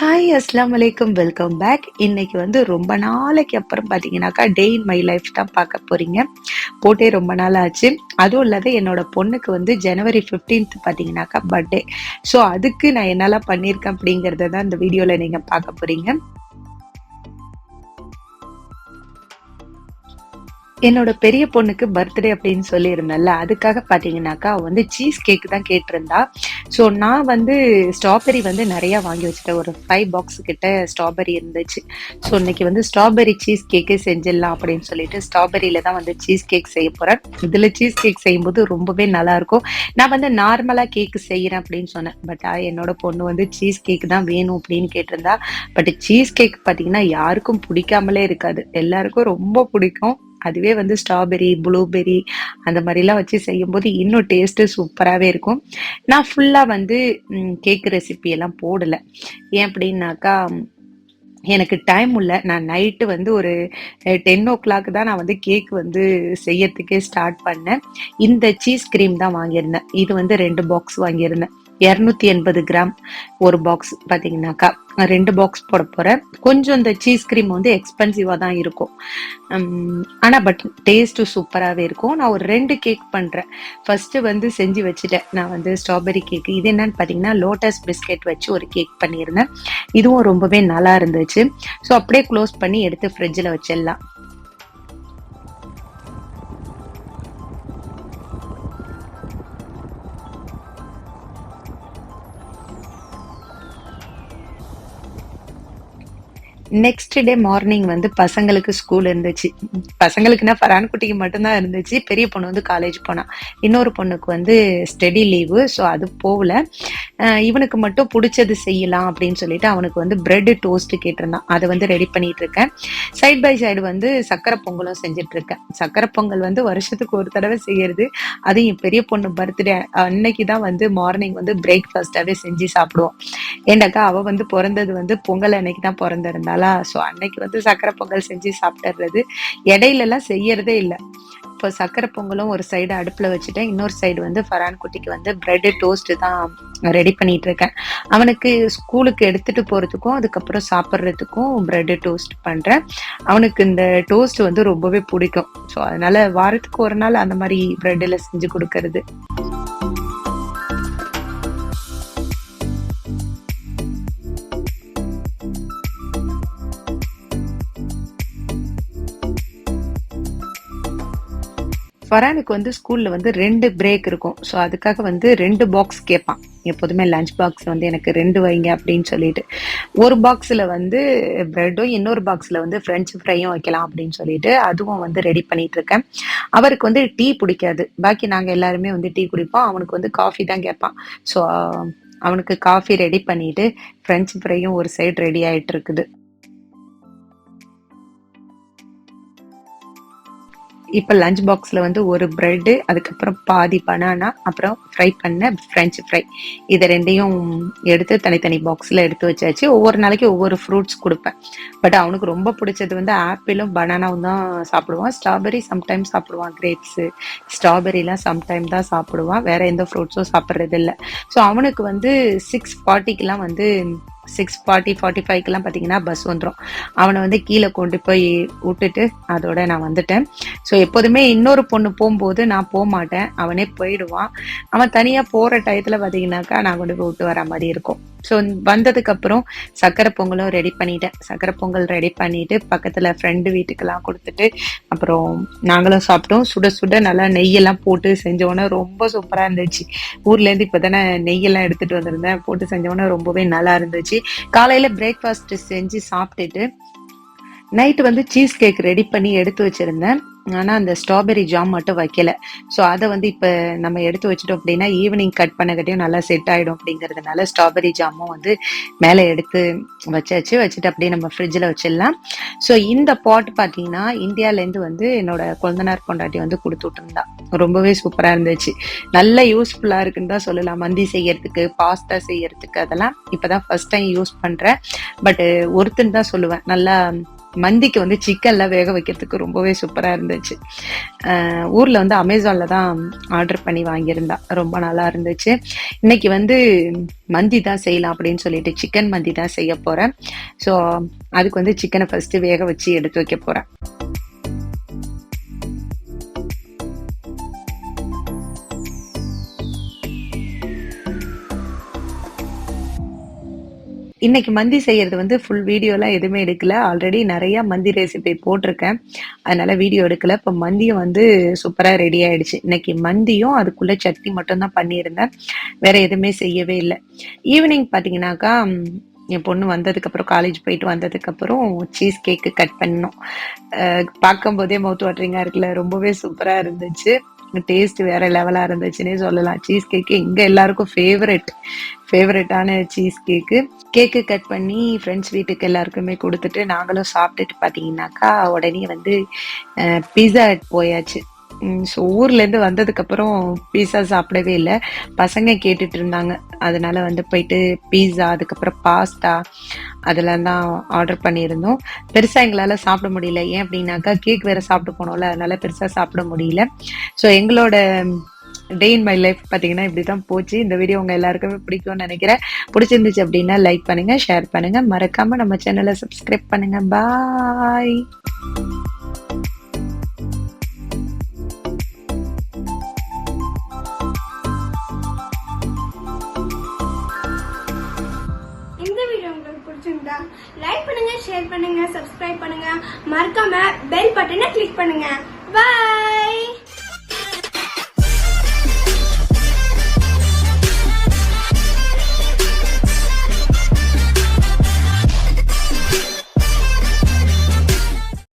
Hi அஸ்ஸலாமு அலைக்கும் welcome back. இன்னைக்கு வந்து ரொம்ப நாளைக்கு அப்புறம் பார்த்தீங்கன்னாக்கா டே இன் மை லைஃப் தான் பார்க்க போறீங்க. போட்டே ரொம்ப நாள் ஆச்சு. அதுவும் இல்லாத என்னோட பொண்ணுக்கு வந்து ஜனவரி 15th பார்த்தீங்கன்னாக்கா பர்த்டே. ஸோ அதுக்கு நான் என்னெல்லாம் பண்ணியிருக்கேன் அப்படிங்கிறத தான் இந்த வீடியோவில் நீங்கள் பார்க்க போறீங்க. என்னோட பெரிய பொண்ணுக்கு பர்த்டே அப்படின்னு சொல்லியிருந்தேன்ல, அதுக்காக பார்த்தீங்கன்னாக்கா அவ வந்து சீஸ் கேக் தான் கேட்டிருந்தா. ஸோ நான் வந்து ஸ்ட்ராபெர்ரி வந்து நிறையா வாங்கி வச்சுட்டேன். ஒரு 5 பாக்ஸ் கிட்ட ஸ்ட்ராபெர்ரி இருந்துச்சு. ஸோ இன்னைக்கு வந்து ஸ்ட்ராபெர்ரி சீஸ் கேக்கே செஞ்சிடலாம் அப்படின்னு சொல்லிட்டு ஸ்ட்ராபெர்ரியில தான் வந்து சீஸ் கேக் செய்ய போறேன். இதில் சீஸ் கேக் செய்யும்போது ரொம்பவே நல்லா இருக்கும். நான் வந்து நார்மலாக கேக் செய்கிறேன் அப்படின்னு சொன்னேன். பட் என்னோட பொண்ணு வந்து சீஸ் கேக் தான் வேணும் அப்படின்னு கேட்டிருந்தா. பட் சீஸ் கேக் பார்த்தீங்கன்னா யாருக்கும் பிடிக்காமலே இருக்காது. எல்லாருக்கும் ரொம்ப பிடிக்கும். அதுவே வந்து ஸ்ட்ராபெர்ரி, ப்ளூபெர்ரி அந்த மாதிரிலாம் வச்சு செய்யும்போது இன்னும் டேஸ்ட்டு சூப்பராகவே இருக்கும். நான் ஃபுல்லாக வந்து கேக் ரெசிபி எல்லாம் போடலை. ஏன் அப்படின்னாக்கா எனக்கு டைம் இல்லை. நான் நைட்டு வந்து ஒரு 10 o'clock தான் நான் வந்து கேக் வந்து செய்யறதுக்கே ஸ்டார்ட் பண்ணேன். இந்த சீஸ் கிரீம் தான் வாங்கியிருந்தேன். இது வந்து 2 பாக்ஸ் வாங்கியிருந்தேன். 280 கிராம் ஒரு பாக்ஸ் பார்த்தீங்கன்னாக்கா 2 பாக்ஸ் போட போறேன். கொஞ்சம் இந்த சீஸ் கிரீம் வந்து எக்ஸ்பென்சிவாக தான் இருக்கும். ஆனால் பட் டேஸ்ட்டு சூப்பராகவே இருக்கும். நான் ஒரு 2 கேக் பண்ணுறேன். ஃபர்ஸ்ட்டு வந்து செஞ்சு வச்சுட்டேன். நான் வந்து ஸ்ட்ராபெர்ரி கேக் இது என்னன்னு பார்த்தீங்கன்னா லோட்டஸ் பிஸ்கெட் வச்சு ஒரு கேக் பண்ணியிருந்தேன். இதுவும் ரொம்பவே நல்லா இருந்துச்சு. ஸோ அப்படியே க்ளோஸ் பண்ணி எடுத்து ஃப்ரிட்ஜில் வச்சிடலாம். நெக்ஸ்ட் டே மார்னிங் வந்து பசங்களுக்கு ஸ்கூல் இருந்துச்சு. பசங்களுக்குன்னா ஃபரான் குட்டிக்கு மட்டும்தான் இருந்துச்சு. பெரிய பொண்ணு வந்து காலேஜ் போனா. இன்னொரு பொண்ணுக்கு வந்து ஸ்டடி லீவு. ஸோ அது போகல. இவனுக்கு மட்டும் பிடிச்சது செய்யலாம் அப்படின்னு சொல்லிட்டு அவனுக்கு வந்து பிரெட் டோஸ்ட் கேட்டிருந்தான். அதை வந்து ரெடி பண்ணிட்டு இருக்கேன். சைட் பை சைடு வந்து சக்கரை பொங்கலும் செஞ்சுட்டு இருக்கேன். சக்கரை பொங்கல் வந்து வருஷத்துக்கு ஒரு தடவை செய்யறது. அதுவும் என் பெரிய பொண்ணு பர்த்டே அன்னைக்கு தான் வந்து மார்னிங் வந்து பிரேக்ஃபாஸ்டாவே செஞ்சு சாப்பிடுவோம். ஏண்டாக்கா அவ வந்து பிறந்தது வந்து பொங்கல் அன்னைக்கு தான் பிறந்திருந்தாளா. ஸோ அன்னைக்கு வந்து சக்கரை பொங்கல் செஞ்சு சாப்பிட்டுறது. இடையிலலாம் செய்யறதே இல்லை. இப்போ சக்கரை பொங்கலும் ஒரு சைடு அடுப்பில் வச்சுட்டேன். இன்னொரு சைடு வந்து ஃபரான் குட்டிக்கு வந்து பிரெட் டோஸ்ட் தான் ரெடி பண்ணிட்டு இருக்கேன். அவனுக்கு ஸ்கூலுக்கு எடுத்துட்டு போறதுக்கும் அதுக்கப்புறம் சாப்பிட்றதுக்கும் பிரெட் டோஸ்ட் பண்றேன். அவனுக்கு இந்த டோஸ்ட் வந்து ரொம்பவே பிடிக்கும். ஸோ அதனால வாரத்துக்கு ஒரு நாள் அந்த மாதிரி பிரெட்டில் செஞ்சு கொடுக்கறது. ஃபரானுக்கு வந்து ஸ்கூல்ல வந்து 2 பிரேக் இருக்கும். ஸோ அதுக்காக வந்து 2 பாக்ஸ் கேட்பான். எப்போதுமே லஞ்ச் பாக்ஸ் வந்து எனக்கு 2 வைங்க அப்படின்னு சொல்லிட்டு. ஒரு பாக்ஸில் வந்து பிரெட்டும் இன்னொரு பாக்ஸில் வந்து ஃப்ரெஞ்ச் ஃப்ரையும் வைக்கலாம் அப்படின்னு சொல்லிட்டு அதுவும் வந்து ரெடி பண்ணிட்டு இருக்கேன். அவருக்கு வந்து டீ பிடிக்காது. பாக்கி நாங்கள் எல்லாருமே வந்து டீ குடிப்போம். அவனுக்கு வந்து காஃபி தான் கேட்பான். ஸோ அவனுக்கு காஃபி ரெடி பண்ணிட்டு ஃப்ரெஞ்ச் ஃப்ரையும் ஒரு சைடு ரெடி ஆயிட்டு இருக்குது. இப்போ லஞ்ச் பாக்ஸில் வந்து ஒரு பிரெட்டு, அதுக்கப்புறம் பாதி பனானா, அப்புறம் ஃப்ரை பண்ண ஃப்ரெஞ்ச் ஃப்ரை. இதை ரெண்டையும் எடுத்து தனித்தனி பாக்ஸில் எடுத்து வச்சாச்சு. ஒவ்வொரு நாளைக்கு ஒவ்வொரு ஃப்ரூட்ஸ் கொடுப்பேன். பட் அவனுக்கு ரொம்ப பிடிச்சது வந்து ஆப்பிளும் பனானாவும் தான் சாப்பிடுவான். ஸ்ட்ராபெர்ரி சம்டைம்ஸ் சாப்பிடுவான். கிரேப்ஸு ஸ்ட்ராபெர்ரிலாம் சம்டைம் தான் சாப்பிடுவான். வேற எந்த ஃப்ரூட்ஸும் சாப்பிட்றது இல்லை. ஸோ அவனுக்கு வந்து 6:40க்கெலாம் வந்து 6:40 45க்கெல்லாம் பார்த்தீங்கன்னா பஸ் வந்துடும். அவனை வந்து கீழே கொண்டு போய் விட்டுட்டு அதோட நான் வந்துட்டேன். ஸோ எப்போதுமே இன்னொரு பொண்ணு போகும்போது நான் போக மாட்டேன். அவனே போயிடுவான். அவன் தனியாக போகிற டயத்தில் பார்த்தீங்கன்னாக்கா நான் கொண்டு போய் விட்டு வர மாதிரி இருக்கும். ஸோ வந்ததுக்கப்புறம் சக்கரை பொங்கலும் ரெடி பண்ணிட்டேன். சக்கரை பொங்கல் ரெடி பண்ணிட்டு பக்கத்தில் ஃப்ரெண்டு வீட்டுக்கெல்லாம் கொடுத்துட்டு அப்புறம் நாங்களும் சாப்பிட்டோம். சுட சுட நல்லா நெய்யெல்லாம் போட்டு செஞ்சோன்னே ரொம்ப சூப்பராக இருந்துச்சு. ஊர்லேருந்து இப்போ தானே நெய்யெல்லாம் எடுத்துகிட்டு வந்திருந்தேன். போட்டு செஞ்சோன்னே ரொம்பவே நல்லா இருந்துச்சு. காலையில் பிரேக்ஃபாஸ்ட் செஞ்சு சாப்பிட்டுட்டு நைட்டு வந்து சீஸ் கேக் ரெடி பண்ணி எடுத்து வச்சிருந்தேன். ஆனால் அந்த ஸ்ட்ராபெர்ரி ஜாம் மட்டும் வைக்கல. ஸோ அதை வந்து இப்போ நம்ம எடுத்து வச்சிட்டோம் அப்படின்னா ஈவினிங் கட் பண்ணக்கட்டியும் நல்லா செட் ஆகிடும் அப்படிங்கிறதுனால ஸ்ட்ராபெர்ரி ஜாமும் வந்து மேலே எடுத்து வச்சுட்டு அப்படியே நம்ம ஃப்ரிட்ஜில் வச்சிடலாம். ஸோ இந்த பாட் பார்த்தீங்கன்னா இந்தியாவிலேருந்து வந்து என்னோட கொழுந்தனார் பொண்டாட்டி வந்து கொடுத்து விட்டுருந்தா. ரொம்பவே சூப்பராக இருந்துச்சு. நல்லா யூஸ்ஃபுல்லாக இருக்குன்னு தான் சொல்லலாம். மந்தி செய்யறதுக்கு, பாஸ்தா செய்யறதுக்கு அதெல்லாம் இப்போ தான் ஃபர்ஸ்ட் டைம் யூஸ் பண்ணுறேன். பட் ஒருத்தன் தான் சொல்லுவேன். நல்லா மந்திக்கு வந்து சிக்கன்லாம் வேக வைக்கிறதுக்கு ரொம்பவே சூப்பராக இருந்துச்சு. ஊரில் வந்து அமேசானில் தான் ஆர்டர் பண்ணி வாங்கியிருந்தா, ரொம்ப நல்லா இருந்துச்சு. இன்னைக்கு வந்து மந்தி தான் செய்யலாம் அப்படின்னு சொல்லிட்டு சிக்கன் மந்தி தான் செய்ய போகிறேன். ஸோ அதுக்கு வந்து சிக்கனை ஃபஸ்ட்டு வேக வச்சு எடுத்து வைக்க போகிறேன். இன்னைக்கு மந்தி செய்யறது வந்து ஃபுல் வீடியோலாம் எதுவுமே எடுக்கல. ஆல்ரெடி நிறைய மந்தி ரெசிபி போட்டிருக்கேன், அதனால வீடியோ எடுக்கல. இப்போ மந்தியும் வந்து சூப்பராக ரெடி ஆயிடுச்சு. இன்னைக்கு மந்தியும் அதுக்குள்ள சட்னி மட்டும் தான் பண்ணியிருந்தேன், வேற எதுவுமே செய்யவே இல்லை. ஈவினிங் பார்த்தீங்கன்னாக்கா என் பொண்ணு வந்ததுக்கப்புறம், காலேஜ் போயிட்டு வந்ததுக்கப்புறம் சீஸ் கேக்கு கட் பண்ணோம். பார்க்கும்போதே மவுத் வாட்டரிங்காக இருக்குல்ல, ரொம்பவே சூப்பராக இருந்துச்சு. டேஸ்ட் வேற லெவலாக இருந்துச்சுன்னே சொல்லலாம். சீஸ் கேக்கு எங்கள் எல்லாருக்கும் ஃபேவரட்டான சீஸ் கேக்கு கட் பண்ணி ஃப்ரெண்ட்ஸ் வீட்டுக்கு எல்லாருக்குமே கொடுத்துட்டு நாங்களும் சாப்பிட்டுட்டு பார்த்தீங்கன்னாக்கா உடனே வந்து பீஸா போயாச்சு. ஸோ ஊர்லேருந்து வந்ததுக்கப்புறம் பீஸா சாப்பிடவே இல்லை, பசங்க கேட்டுட்டு இருந்தாங்க. அதனால வந்து போயிட்டு பீஸா, அதுக்கப்புறம் பாஸ்தா அதெல்லாம் தான் ஆர்டர் பண்ணியிருந்தோம். பெருசாக எங்களால் சாப்பிட முடியல. ஏன் அப்படின்னாக்கா கேக் வேறு சாப்பிட்டு போனோம்ல, அதனால பெருசாக சாப்பிட முடியல. ஸோ எங்களோட டே இன் மை லைஃப் பார்த்தீங்கன்னா இப்படி தான் போச்சு. இந்த வீடியோ உங்கள் எல்லாருக்குமே பிடிக்கும்னு நினைக்கிறேன். பிடிச்சிருந்துச்சு அப்படின்னா லைக் பண்ணுங்கள், ஷேர் பண்ணுங்கள், மறக்காமல் நம்ம சேனலை சப்ஸ்கிரைப் பண்ணுங்கள். பாய். லைக் பண்ணுங்க, ஷேர் பண்ணுங்க, சப்ஸ்கிரைப் பண்ணுங்க, மறக்காம பெல் பட்டனை கிளிக் பண்ணுங்க. பை.